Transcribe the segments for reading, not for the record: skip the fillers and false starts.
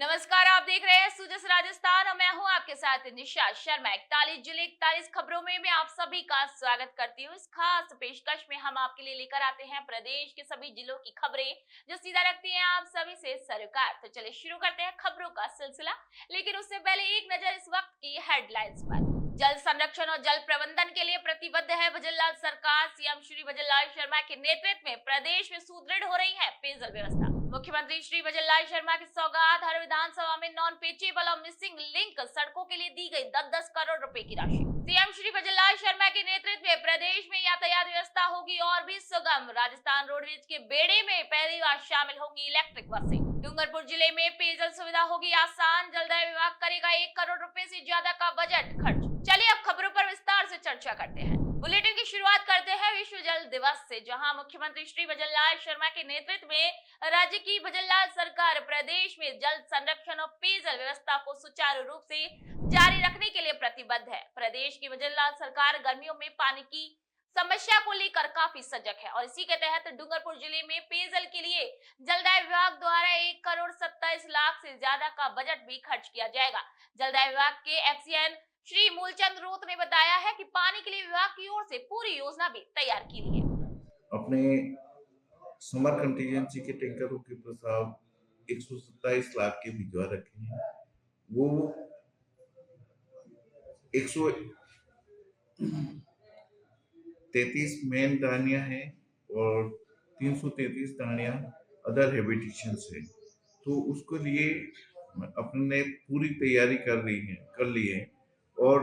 नमस्कार, आप देख रहे हैं सुजस राजस्थान और मैं हूं आपके साथ निशा शर्मा। 41 जिले 41 खबरों में मैं आप सभी का स्वागत करती हूं। इस खास पेशकश में हम आपके लिए लेकर आते हैं प्रदेश के सभी जिलों की खबरें जो सीधा रखती हैं आप सभी से सरोकार। तो चलिए शुरू करते हैं खबरों का सिलसिला, लेकिन उससे पहले एक नजर इस वक्त की हेडलाइंस पर। जल संरक्षण और जल प्रबंधन के लिए प्रतिबद्ध है भजनलाल सरकार। सीएम श्री भजनलाल शर्मा के नेतृत्व में प्रदेश में सुदृढ़ हो रही है पेयजल व्यवस्था। मुख्यमंत्री श्री भजनलाल शर्मा की सौगात, हर विधानसभा में नॉन पेचेबल और मिसिंग लिंक सड़कों के लिए दी गई 10-10 करोड़ रुपए की राशि। सीएम श्री भजनलाल शर्मा के नेतृत्व में प्रदेश में यातायात व्यवस्था होगी और भी सुगम। राजस्थान रोडवेज के बेड़े में पहली बार शामिल होंगी इलेक्ट्रिक बसें। डूंगरपुर जिले में पेयजल सुविधा होगी आसान। जलदाय विभाग करेगा 1 करोड़ रुपए से ज्यादा का बजट खर्च। चलिए अब खबरों पर विस्तार से चर्चा करते हैं। बुलेटिन की शुरुआत करते हैं विश्व जल दिवस से, जहां मुख्यमंत्री श्री भजनलाल शर्मा के नेतृत्व में राज्य की भजनलाल सरकार प्रदेश में जल संरक्षण और पेयजल व्यवस्था को सुचारू रूप से जारी रखने के लिए प्रतिबद्ध है। प्रदेश की भजनलाल सरकार गर्मियों में पानी की समस्या को लेकर काफी सजग है और इसी के तहत डूंगरपुर जिले में पेयजल के लिए जलदाय विभाग द्वारा 1 करोड़ 27 लाख से ज्यादा का बजट भी खर्च किया जाएगा। जलदाय विभाग के एक्सीएन श्री मूलचंद रोत ने बताया है कि पानी के लिए विभाग की ओर से पूरी योजना भी तैयार की गई है। अपने समर कंटीजेंसी के टैंकरों के प्रस्ताव 127 लाख के भिजवा रखे हैं। वो 133 मेन दानियां हैं और 333 दानियां अदर हैबिटेशन है, तो उसके लिए अपने पूरी तैयारी कर ली है और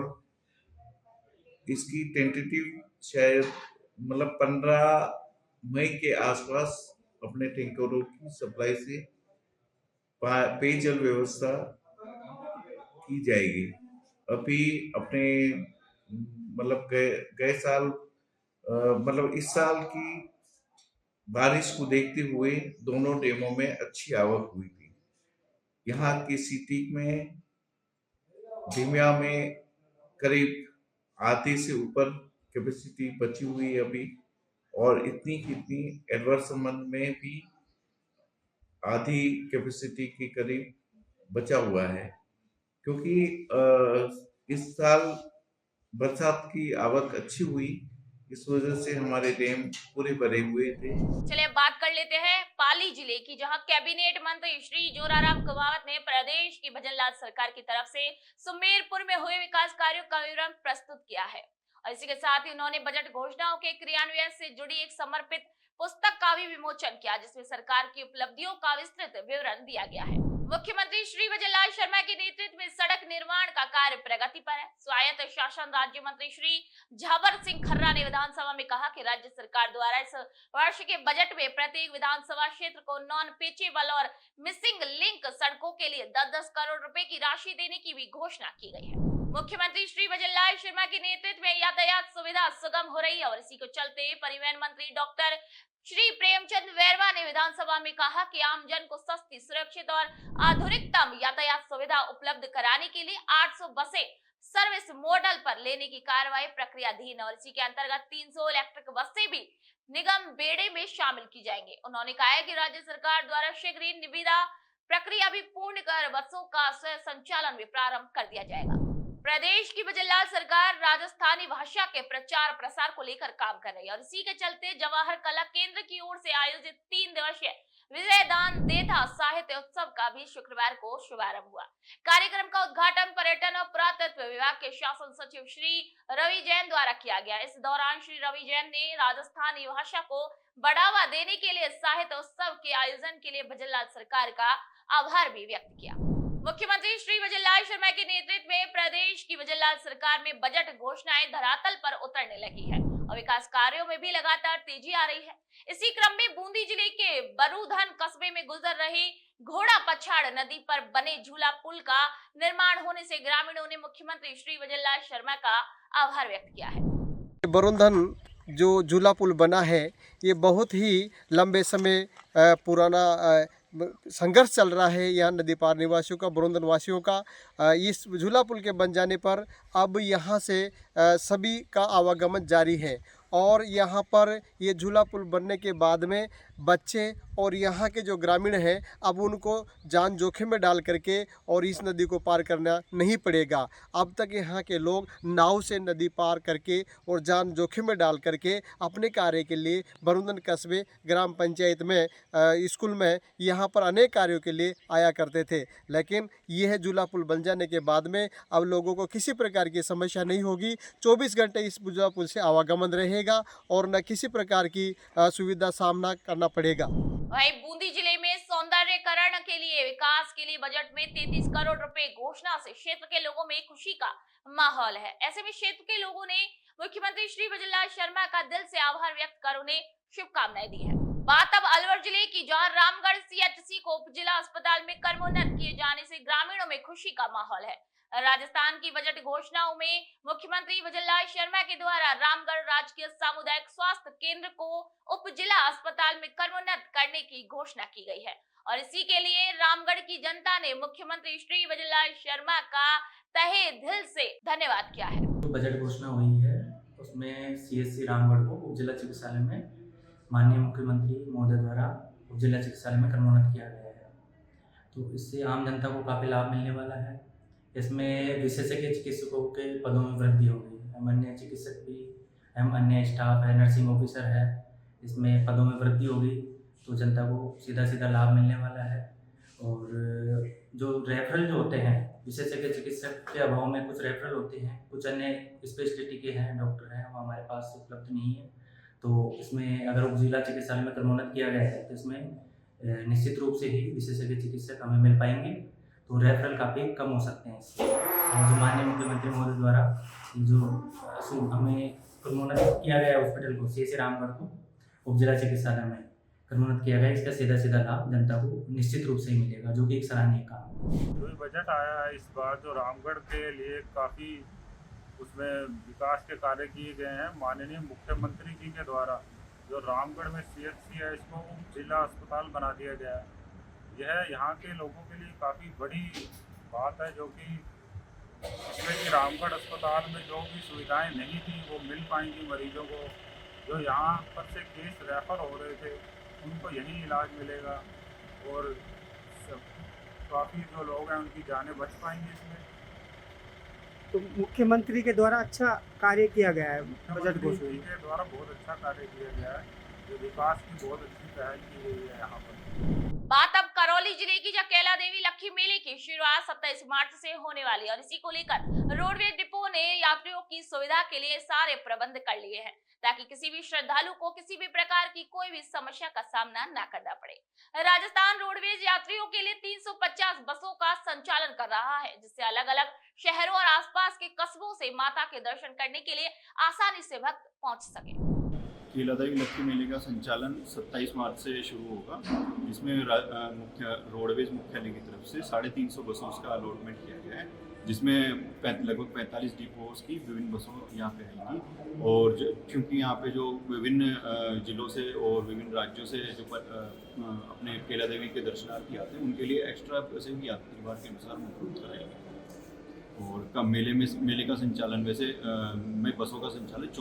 इसकी टेंटेटिव शायद 15 मई के आसपास अपने टैंकरों की सप्लाई से पेयजल व्यवस्था की जाएगी। अभी अपने गए साल इस साल की बारिश को देखते हुए दोनों डैमों में अच्छी आवक हुई थी। यहाँ की सिटी में भीमिया में करीब आधे से ऊपर कैपेसिटी बची हुई है अभी, और इतनी एडवर्स संबंध में भी आधी कैपेसिटी के करीब बचा हुआ है, क्योंकि इस साल बरसात की आवक अच्छी हुई, इस वजह से हमारे डैम पूरे भरे हुए थे। चलिए बात कर लेते हैं पाली जिले की, जहां कैबिनेट मंत्री श्री जोराराम कमावत ने प्रदेश की भजनलाल सरकार की तरफ से सुमेरपुर में हुए विकास कार्यों का विवरण प्रस्तुत किया है और इसी के साथ ही उन्होंने बजट घोषणाओं के क्रियान्वयन से जुड़ी एक समर्पित पुस्तक का भी विमोचन किया, जिसमें सरकार की उपलब्धियों का विस्तृत विवरण दिया गया है। मुख्यमंत्री श्री भजनलाल शर्मा के नेतृत्व में सड़क निर्माण का कार्य प्रगति पर है। स्वायत्त शासन राज्य मंत्री श्री झाबर सिंह खर्रा ने विधानसभा में कहा कि राज्य सरकार द्वारा इस वर्ष के बजट में प्रत्येक विधानसभा क्षेत्र को नॉन पेचेबल और मिसिंग लिंक सड़कों के लिए 10-10 करोड़ रुपए की राशि देने की भी घोषणा की गई है। मुख्यमंत्री श्री भजनलाल शर्मा के नेतृत्व में यातायात सुविधा सुगम हो रही है और इसी को चलते परिवहन मंत्री डॉक्टर श्री प्रेमचंद वैरवा ने विधानसभा में कहा कि आमजन को सस्ती, सुरक्षित और आधुनिकतम यातायात सुविधा उपलब्ध कराने के लिए 800 बसें सर्विस मॉडल पर लेने की कार्रवाई प्रक्रियाधीन और इसी के अंतर्गत 300 इलेक्ट्रिक बसें भी निगम बेड़े में शामिल की जाएंगी। उन्होंने कहा है कि राज्य सरकार द्वारा शीघ्र ही निविदा प्रक्रिया भी पूर्ण कर बसों का स्वयं संचालन भी प्रारंभ कर दिया जाएगा। प्रदेश की भजनलाल सरकार राजस्थानी भाषा के प्रचार प्रसार को लेकर काम कर रही है और इसी के चलते जवाहर कला केंद्र की ओर से आयोजित 3 दिवसीय विजयदान देथा साहित्य उत्सव का भी शुक्रवार को शुभारंभ हुआ। कार्यक्रम का उद्घाटन पर्यटन और पुरातत्व विभाग के शासन सचिव श्री रवि जैन द्वारा किया गया। इस दौरान श्री रवि जैन ने राजस्थानी भाषा को बढ़ावा देने के लिए साहित्य उत्सव के आयोजन के लिए भजनलाल सरकार का आभार भी व्यक्त किया। मुख्यमंत्री श्री भजनलाल शर्मा के नेतृत्व में प्रदेश की भजनलाल सरकार में बजट घोषणाएं धरातल पर उतरने लगी है और विकास कार्यों में भी लगातार तेजी आ रही है। इसी क्रम में बूंदी जिले के बरूधन कस्बे में गुजर रही घोड़ा पछाड़ नदी पर बने झूला पुल का निर्माण होने से ग्रामीणों ने मुख्यमंत्री श्री भजनलाल शर्मा का आभार व्यक्त किया है। बरूधन जो झूला पुल बना है, ये बहुत ही लंबे समय पुराना संघर्ष चल रहा है यहाँ नदी पार निवासियों का, बरूधन वासियों का। इस झूला पुल के बन जाने पर अब यहाँ से सभी का आवागमन जारी है और यहाँ पर ये झूला पुल बनने के बाद में बच्चे और यहाँ के जो ग्रामीण हैं अब उनको जान जोखिम में डाल करके और इस नदी को पार करना नहीं पड़ेगा। अब तक यहाँ के लोग नाव से नदी पार करके और जान जोखिम में डाल करके अपने कार्य के लिए बरुंदन कस्बे ग्राम पंचायत में स्कूल में यहाँ पर अनेक कार्यों के लिए आया करते थे। लेकिन यह जुला पुल बन जाने के बाद में अब लोगों को किसी प्रकार की समस्या नहीं होगी। 24 घंटे इस जुला पुल से आवागमन रहेगा और न किसी प्रकार की सुविधा सामना करना पड़ेगा। वहीं बूंदी जिले में सौंदर्यीकरण के लिए विकास के लिए बजट में 33 करोड़ रुपए घोषणा से क्षेत्र के लोगों में खुशी का माहौल है। ऐसे में क्षेत्र के लोगों ने मुख्यमंत्री श्री भजनलाल शर्मा का दिल से आभार व्यक्त कर उन्हें शुभकामनाएं दी है। बात अब अलवर जिले की, जहां रामगढ़ सीएचसी को उप जिला अस्पताल में क्रमोन्नत किए जाने से ग्रामीणों में खुशी का माहौल है। राजस्थान की बजट घोषणाओं में मुख्यमंत्री भजनलाल शर्मा के द्वारा रामगढ़ राजकीय सामुदायिक स्वास्थ्य केंद्र को उप जिला अस्पताल में क्रमोन्नत करने की घोषणा की गई है और इसी के लिए रामगढ़ की जनता ने मुख्यमंत्री श्री भजनलाल शर्मा का तहे दिल से धन्यवाद किया है। बजट घोषणा हुई है उसमें सीएचसी रामगढ़ को उप जिला चिकित्सालय में माननीय मुख्यमंत्री महोदय द्वारा उप जिला चिकित्सालय में क्रमोन्नत किया गया है। तो इससे आम जनता को काफ़ी लाभ मिलने वाला है। इसमें विशेषज्ञ चिकित्सकों के पदों में वृद्धि होगी। अन्य चिकित्सक भी एवं अन्य स्टाफ है, नर्सिंग ऑफिसर है, इसमें पदों में वृद्धि होगी तो जनता को सीधा सीधा लाभ मिलने वाला है। और जो रेफरल जो होते हैं, विशेषज्ञ चिकित्सक के अभाव में कुछ रेफरल होते हैं, कुछ अन्य स्पेशलिटी के हैं डॉक्टर हैं, वो हमारे पास उपलब्ध नहीं है। तो इसमें अगर उप जिला चिकित्सालय में क्रमोन्नत किया गया है तो इसमें निश्चित रूप से ही विशेषज्ञ चिकित्सक हमें मिल पाएंगे, तो रेफरल काफ़ी कम हो सकते हैं इससे। और जो माननीय मुख्यमंत्री महोदय द्वारा जो हमें क्रमोन्नत किया गया है हॉस्पिटल को, सीएचसी रामगढ़ को उप जिला चिकित्सालय में क्रमोन्नत किया गया, इसका सीधा सीधा लाभ जनता को निश्चित रूप से ही मिलेगा, जो कि एक सराहनीय काम है। जो भी बजट आया है इस बार, जो रामगढ़ के लिए काफ़ी उसमें विकास के कार्य किए गए हैं। माननीय मुख्यमंत्री जी के द्वारा जो रामगढ़ में सीएचसी है, इसको जिला अस्पताल बना दिया गया है। यह यहाँ के लोगों के लिए काफ़ी बड़ी बात है, जो कि इसमें कि रामगढ़ अस्पताल में जो भी सुविधाएं नहीं थी वो मिल पाएंगी मरीजों को। जो यहाँ पर से केस रेफर हो रहे थे उनको यही इलाज मिलेगा और काफ़ी जो लोग हैं उनकी जानें बच पाएंगी इसमें। तो मुख्यमंत्री के द्वारा अच्छा कार्य किया गया है। बजट मुख्यमंत्री जी के द्वारा बहुत अच्छा कार्य किया गया है, जो विकास की बहुत अच्छी पहल की गई है यहाँ पर। बात अब करौली जिले की, जहाँ कैला देवी लक्की मेले की शुरुआत 27 मार्च से होने वाली है और इसी को लेकर रोडवेज डिपो ने यात्रियों की सुविधा के लिए सारे प्रबंध कर लिए हैं ताकि किसी भी श्रद्धालु को किसी भी प्रकार की कोई भी समस्या का सामना न करना पड़े। राजस्थान रोडवेज यात्रियों के लिए 350 बसों का संचालन कर रहा है, जिससे अलग अलग शहरों और आसपास के कस्बों से माता के दर्शन करने के लिए आसानी से भक्त पहुंच सके। कैला देवी लक्की मेले का संचालन 27 मार्च से शुरू होगा। इसमें मुख्य रोडवेज मुख्यालय की तरफ से 350 बसों का अलॉटमेंट किया गया है, जिसमें लगभग 45 डिपोज की विभिन्न बसों यहाँ पे आएंगी। और क्योंकि यहाँ पे जो विभिन्न जिलों से और विभिन्न राज्यों से जो अपने कैला देवी के दर्शनार्थी आते हैं, उनके लिए एक्स्ट्रा बसें भी यात्री भार के अनुसार उपलब्ध कराएंगे। और मेले का संचालन वैसे में बसों का संचालन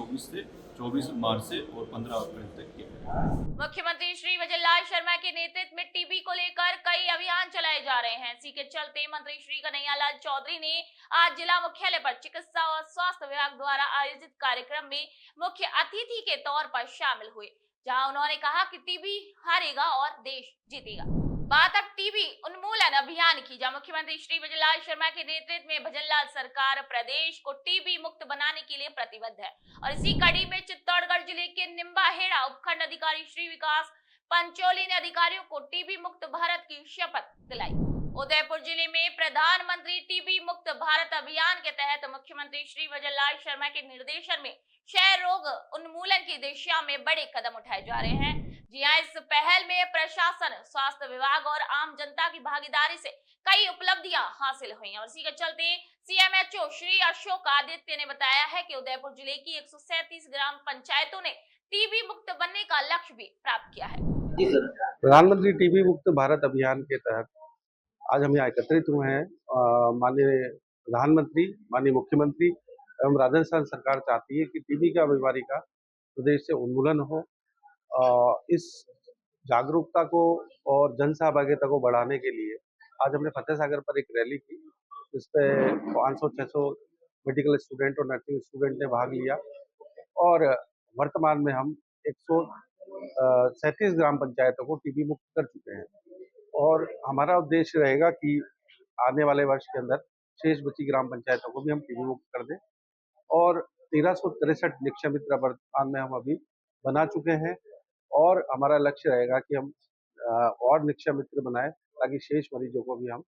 24 मार्च से और 15 अप्रैल तक किया। मुख्यमंत्री श्री भजनलाल शर्मा के नेतृत्व में टीबी को लेकर कई अभियान चलाए जा रहे हैं। इसी के चलते मंत्री श्री कन्हैयालाल चौधरी ने आज जिला मुख्यालय पर चिकित्सा और स्वास्थ्य विभाग द्वारा आयोजित कार्यक्रम में मुख्य अतिथि के तौर पर शामिल हुए, जहां उन्होंने कहा कि टीबी हारेगा और देश जीतेगा। बात अब टीबी उन्मूलन अभियान की, जहां मुख्यमंत्री श्री भजनलाल शर्मा के नेतृत्व में भजनलाल सरकार प्रदेश को टीबी मुक्त बनाने के लिए प्रतिबद्ध है और इसी कड़ी में चित्तौड़गढ़ जिले के निम्बाहेड़ा उपखंड अधिकारी श्री विकास पंचोली ने अधिकारियों को टीबी मुक्त भारत की शपथ दिलाई। उदयपुर जिले में प्रधानमंत्री टीबी मुक्त भारत अभियान के तहत मुख्यमंत्री श्री भजनलाल शर्मा के निर्देशन में क्षय रोग उन्मूलन की दिशा में बड़े कदम उठाए जा रहे हैं। जी हाँ, इस पहल में प्रशासन, स्वास्थ्य विभाग और आम जनता की भागीदारी से कई उपलब्धियां हासिल हुई हैं और इसी के चलते सीएमएचओ श्री अशोक आदित्य ने बताया है कि उदयपुर जिले की 137 ग्राम पंचायतों ने टीबी मुक्त बनने का लक्ष्य भी प्राप्त किया है। प्रधानमंत्री टीबी मुक्त भारत अभियान के तहत आज हम यहाँ एकत्रित हुए हैं। माननीय प्रधानमंत्री, माननीय मुख्यमंत्री एवं राजस्थान सरकार चाहती है कि टीबी का बीमारी का प्रदेश से उन्मूलन हो। इस जागरूकता को और जन सहभागिता को बढ़ाने के लिए आज हमने फतेह सागर पर एक रैली की, जिसपे 500-600 मेडिकल स्टूडेंट और नर्सिंग स्टूडेंट ने भाग लिया और वर्तमान में हम 137 ग्राम पंचायतों को टीबी मुक्त कर चुके हैं और हमारा उद्देश्य रहेगा कि आने वाले वर्ष के अंदर शेष बची ग्राम पंचायतों को भी हम टीबी मुक्त कर दें और 1363 निक्षय मित्र वर्तमान में हम अभी बना चुके हैं और हमारा लक्ष्य रहेगा कि हम और निक्षय मित्र बनाएं ताकि शेष मरीजों को भी हम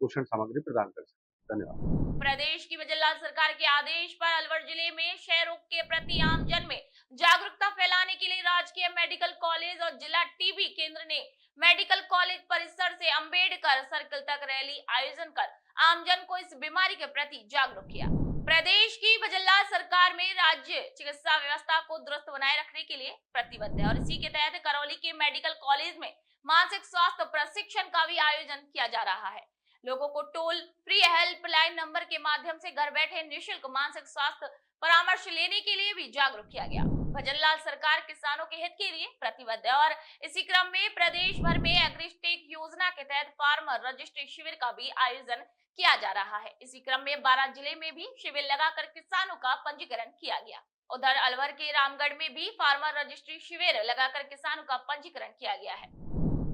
पोषण सामग्री प्रदान कर सकें। धन्यवाद। प्रदेश की बजल्लाल सरकार के आदेश पर अलवर जिले में क्षय रोग के प्रति आमजन में जागरूकता फैलाने के लिए राजकीय मेडिकल कॉलेज और जिला टीबी केंद्र ने मेडिकल कॉलेज परिसर से अंबेडकर सर्कल तक रैली आयोजन कर आमजन को इस बीमारी के प्रति जागरूक किया। प्रदेश की बजल्लाल सरकार में राज्य चिकित्सा व्यवस्था को दुरुस्त बनाए रखने के लिए प्रतिबद्ध है और इसी के तहत करौली के मेडिकल कॉलेज में मानसिक स्वास्थ्य प्रशिक्षण का भी आयोजन किया जा रहा है। लोगों को टोल फ्री हेल्पलाइन नंबर के माध्यम से घर बैठे निःशुल्क मानसिक स्वास्थ्य परामर्श लेने के लिए भी जागरूक किया गया। भजनलाल सरकार किसानों के हित के लिए प्रतिबद्ध है और इसी क्रम में प्रदेश भर में एग्रीस्टेक योजना के तहत फार्मर रजिस्ट्री शिविर का भी आयोजन किया जा रहा है। इसी क्रम में 12 जिले में भी शिविर लगाकर किसानों का पंजीकरण किया गया। उधर अलवर के रामगढ़ में भी फार्मर रजिस्ट्री शिविर लगाकर किसानों का पंजीकरण किया गया है।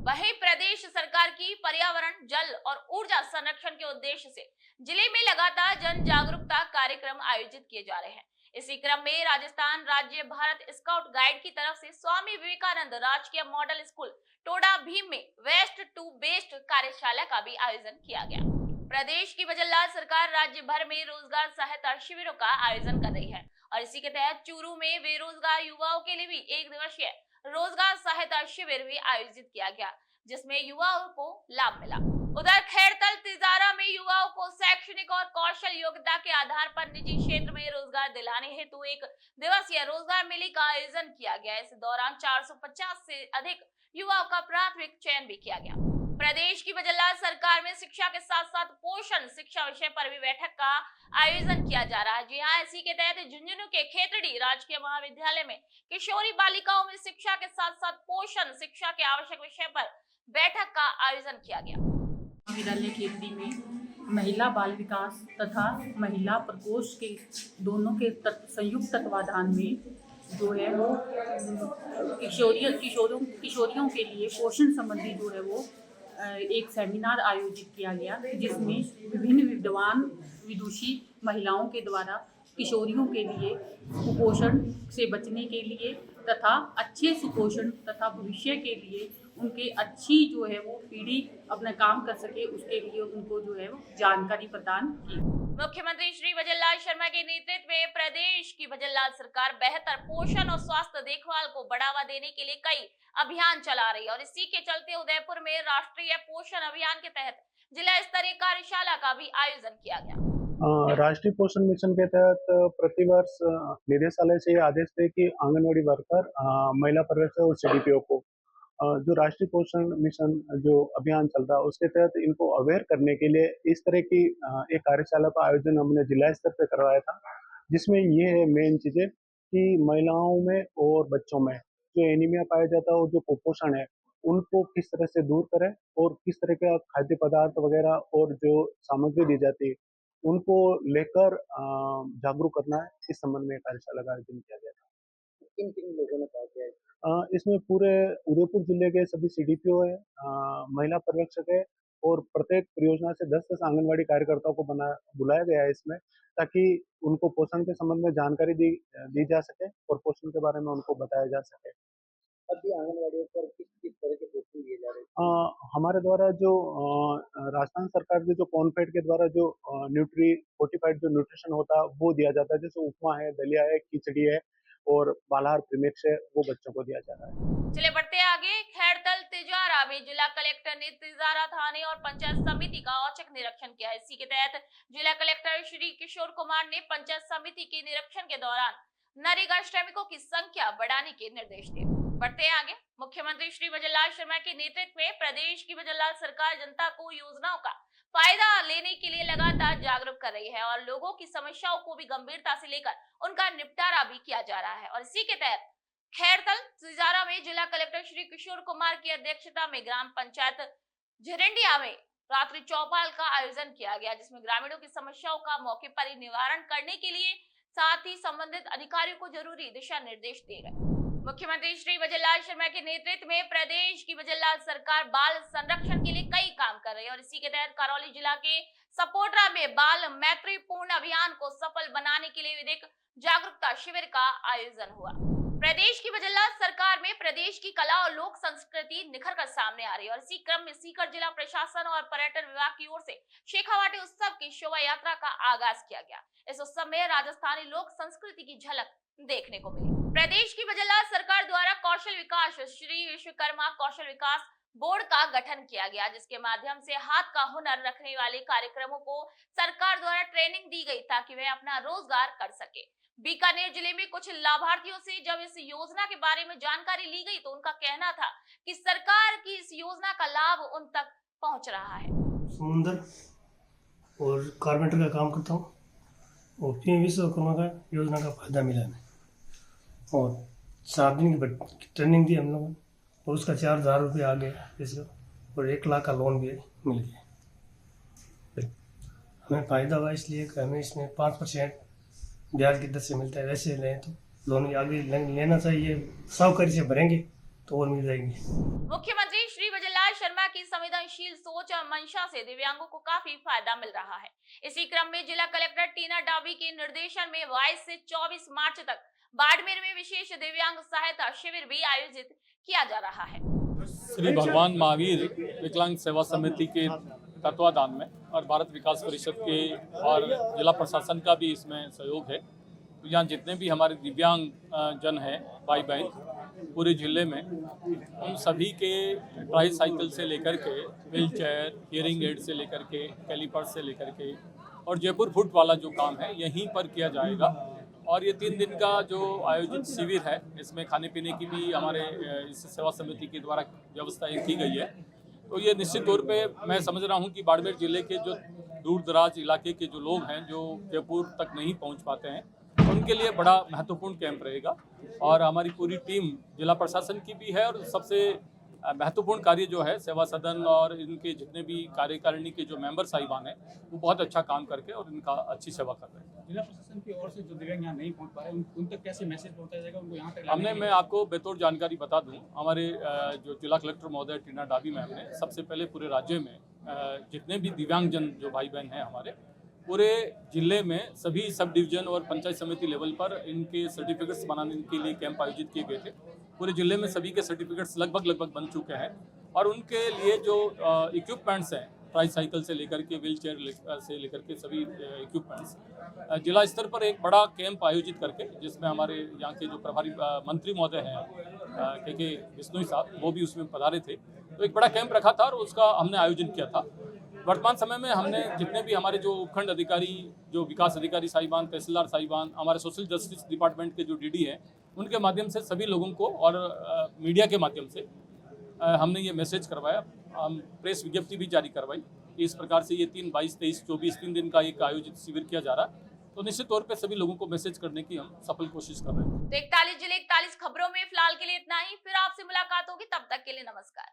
वहीं प्रदेश सरकार की पर्यावरण, जल और ऊर्जा संरक्षण के उद्देश्य से जिले में लगातार जन जागरूकता कार्यक्रम आयोजित किए जा रहे हैं। इसी क्रम में राजस्थान राज्य भारत स्काउट गाइड की तरफ से स्वामी विवेकानंद राजकीय मॉडल स्कूल टोडा भीम में वेस्ट टू बेस्ट कार्यशाला का भी आयोजन किया गया। प्रदेश की बजल्लाल सरकार राज्य भर में रोजगार सहायता शिविरों का आयोजन कर रही है और इसी के तहत चूरू में बेरोजगार युवाओं के लिए भी 1 दिवसीय रोजगार सहायता शिविर भी आयोजित किया गया, जिसमें युवाओं को लाभ मिला। उधर खैरतल तिजारा में युवाओं को शैक्षणिक और कौशल योग्यता के आधार पर निजी क्षेत्र में रोजगार दिलाने हेतु 1 दिवसीय रोजगार मेले का आयोजन किया गया। इस दौरान 450 से अधिक युवाओं का प्राथमिक चयन भी किया गया। प्रदेश की बजल्लाल सरकार में शिक्षा के साथ साथ पोषण शिक्षा विषय पर भी बैठक का आयोजन किया जा रहा है। जी हाँ, इसी के तहत झुंझुनू के खेतड़ी राजकीय महाविद्यालय में किशोरी बालिकाओं में शिक्षा के साथ साथ पोषण शिक्षा के आवश्यक विषय पर बैठक का आयोजन किया गया। महाविद्यालय खेतड़ी में महिला बाल विकास तथा महिला प्रकोष्ठ के दोनों के संयुक्त तत्वाधान में जो है वो किशोरियों के लिए पोषण संबंधी जो है वो एक सेमिनार आयोजित किया गया, जिसमें विभिन्न विद्वान विदुषी महिलाओं के द्वारा किशोरियों के लिए कुपोषण से बचने के लिए तथा अच्छे सुपोषण तथा भविष्य के लिए उनके अच्छी जो है वो पीढ़ी अपना काम कर सके, उसके लिए उनको जो है वो जानकारी प्रदान की। मुख्यमंत्री श्री भजनलाल शर्मा के नेतृत्व में प्रदेश की भजनलाल सरकार बेहतर पोषण और स्वास्थ्य देखभाल को बढ़ावा देने के लिए कई अभियान चला रही है और इसी के चलते उदयपुर में राष्ट्रीय पोषण अभियान के तहत जिला स्तरीय कार्यशाला का भी आयोजन किया गया। राष्ट्रीय पोषण मिशन के तहत प्रतिवर्ष निदेशालय से आदेश थे कि आंगनवाड़ी वर्कर, महिला पर्यवेक्षक और सीडीपीओ को जो राष्ट्रीय पोषण मिशन जो अभियान चल रहा है उसके तहत इनको अवेयर करने के लिए इस तरह की एक कार्यशाला का आयोजन हमने जिला स्तर पर करवाया था, जिसमें ये है मेन चीजें कि महिलाओं में और बच्चों में जो एनीमिया पाया जाता है और जो कुपोषण है उनको किस तरह से दूर करें और किस तरह का खाद्य पदार्थ वगैरह और जो सामग्री दी जाती है उनको लेकर जागरूक करना है। इस संबंध में कार्यशाला का आयोजन किया गया था। किन किन लोगों ने भाग लिया? इसमें पूरे उदयपुर जिले के सभी सीडीपीओ है, महिला पर्यवेक्षक है और प्रत्येक परियोजना से 10-10 आंगनवाड़ी कार्यकर्ताओं को बुलाया गया है इसमें, ताकि उनको पोषण के संबंध में जानकारी दी जा सके और पोषण के बारे में उनको बताया जा सके। अभी आंगनवाड़ियों पर किस तरह के पोषण दिए जा रहे हैं? हमारे द्वारा जो राजस्थान सरकार के जो कॉनफेड के द्वारा जो न्यूट्री फोर्टिफाइड जो न्यूट्रिशन होता है वो दिया जाता है, जैसे उपमा है, दलिया है, खिचड़ी है और बालाहार प्रीमिक्स है, वो बच्चों को दिया जा रहा है। चले बढ़ते आगे। खैरतल तिजारा में जिला कलेक्टर ने तिजारा थाने और पंचायत समिति का औचक निरीक्षण किया। इसी के तहत जिला कलेक्टर श्री किशोर कुमार ने पंचायत समिति के निरीक्षण के दौरान नरेगा श्रमिकों की संख्या बढ़ाने के निर्देश दिए। बढ़ते आगे। मुख्यमंत्री श्री भजनलाल शर्मा के नेतृत्व में प्रदेश की भजनलाल सरकार जनता को योजनाओं का फायदा लेने के लिए लगातार जागरूक कर रही है और लोगों की समस्याओं को भी गंभीरता से लेकर उनका निपटारा भी किया जा रहा है और इसी के तहत खैरतल सिजारा में जिला कलेक्टर श्री किशोर कुमार की अध्यक्षता में ग्राम पंचायत झिरंडिया में रात्रि चौपाल का आयोजन किया गया, जिसमें ग्रामीणों की समस्याओं का मौके पर ही निवारण करने के लिए साथ ही संबंधित अधिकारियों को जरूरी दिशा निर्देश दिए गए। मुख्यमंत्री श्री वजनलाल शर्मा के नेतृत्व में प्रदेश की वजनलाल सरकार बाल संरक्षण के लिए कई काम कर रही है और इसी के तहत करौली जिला के सपोटरा में बाल मैत्रीपूर्ण अभियान को सफल बनाने के लिए विधिक जागरूकता शिविर का आयोजन हुआ। प्रदेश की वजनलाल सरकार में प्रदेश की कला और लोक संस्कृति निखर कर सामने आ रही है और इसी क्रम में सीकर जिला प्रशासन और पर्यटन विभाग की ओर से शेखावाटी उत्सव की शोभा यात्रा का आगाज किया गया। इस उत्सव में राजस्थानी लोक संस्कृति की झलक देखने को मिली। प्रदेश की वजनलाल सरकार द्वारा कौशल विकास श्री विश्वकर्मा कौशल विकास बोर्ड का गठन किया गया, जिसके माध्यम से हाथ का हुनर रखने वाले कार्यक्रमों को सरकार द्वारा ट्रेनिंग दी गई ताकि वे अपना रोजगार कर सके। बीकानेर जिले में कुछ लाभार्थियों से जब इस योजना के बारे में जानकारी ली गई तो उनका कहना था कि सरकार की इस योजना का लाभ उन तक पहुंच रहा है। समुंदर और कारपेंटर का काम करता हूँ और पीएम विश्वकर्मा का योजना का फायदा मिला हमें और 7 दिन की ट्रेनिंग दी हम लोगों ने और उसका 4,000 रुपये आ गया इसका और 1 लाख का लोन भी मिल गया। हमें फ़ायदा हुआ इसलिए कि हमें इसमें 5% ब्याज की दर से मिलता है। वैसे लें तो लोन आगे लेना चाहिए, साहूकारी से भरेंगे तो और मिल जाएंगे। मुख्यमंत्री श्री वजनलाल शर्मा की संवेदनशील सोच और मंशा से दिव्यांगों को काफी फायदा मिल रहा है। इसी क्रम में जिला कलेक्टर टीना डाबी के निर्देशन में 22 से 24 मार्च तक बाड़मेर में विशेष दिव्यांग सहायता शिविर भी आयोजित किया जा रहा है। श्री भगवान महावीर विकलांग सेवा समिति के तत्वाधान में और भारत विकास परिषद के और जिला प्रशासन का भी इसमें सहयोग है। तो यहाँ जितने भी हमारे दिव्यांग जन हैं भाई बहन पूरे जिले में, उन सभी के ट्राई साइकिल से लेकर के व्हील चेयर, हियरिंग एड से लेकर के कैलीपर से लेकर के और जयपुर फुट वाला जो काम है यहीं पर किया जाएगा। और ये 3 दिन का जो आयोजित शिविर है इसमें खाने पीने की भी हमारे इस सेवा समिति के द्वारा व्यवस्था की गई है। तो ये निश्चित तौर पे मैं समझ रहा हूँ कि बाड़मेर जिले के जो दूर दराज इलाके के जो लोग हैं जो जयपुर तक नहीं पहुँच पाते हैं उनके लिए बड़ा महत्वपूर्ण कैंप रहेगा। और हमारी पूरी टीम जिला प्रशासन की भी है और सबसे महत्वपूर्ण कार्य जो है सेवा सदन और इनके जितने भी कार्यकारिणी के जो मेंबर साहिबान हैं वो बहुत अच्छा काम करके और इनका अच्छी सेवा कर रहे हैं। जिला प्रशासन की ओर से जो दिव्यांग यहाँ नहीं पहुँच पा रहे उन तक कैसे मैसेज पहुँचाया जाएगा उनको यहाँ तक? मैं आपको बेतौर जानकारी बता दूं, हमारे जो जिला कलेक्टर महोदय टीना डाबी मैम ने सबसे पहले पूरे राज्य में जितने भी दिव्यांगजन जो भाई बहन हैं हमारे पूरे जिले में सभी सब डिवीजन और पंचायत समिति लेवल पर इनके सर्टिफिकेट्स बनाने के लिए कैंप आयोजित किए गए थे। पूरे जिले में सभी के सर्टिफिकेट्स लगभग बन चुके हैं और उनके लिए जो इक्विपमेंट्स हैं ट्राई साइकिल से लेकर के व्हील चेयर से लेकर के सभी इक्विपमेंट्स जिला स्तर पर एक बड़ा कैंप आयोजित करके जिसमें हमारे यहाँ के जो प्रभारी मंत्री महोदय हैं के बिश्नोई साहब वो भी उसमें पधारे थे। तो एक बड़ा कैंप रखा था और उसका हमने आयोजन किया था। वर्तमान समय में हमने जितने भी हमारे जो उपखंड अधिकारी, जो विकास अधिकारी साहिबान, तहसीलदार साहिबान, हमारे सोशल जस्टिस डिपार्टमेंट के जो डीडी हैं उनके माध्यम से सभी लोगों को और मीडिया के माध्यम से हमने ये मैसेज करवाया, हम प्रेस विज्ञप्ति भी जारी करवाई कि इस प्रकार से ये 3, 22, 23, 24 3 दिन का एक आयोजित शिविर किया जा रहा है। तो निश्चित तौर पे सभी लोगों को मैसेज करने की हम सफल कोशिश कर रहे हैं। तो 41 जिले 41 खबरों में फिलहाल के लिए इतना ही, फिर आपसे मुलाकात होगी, तब तक के लिए नमस्कार।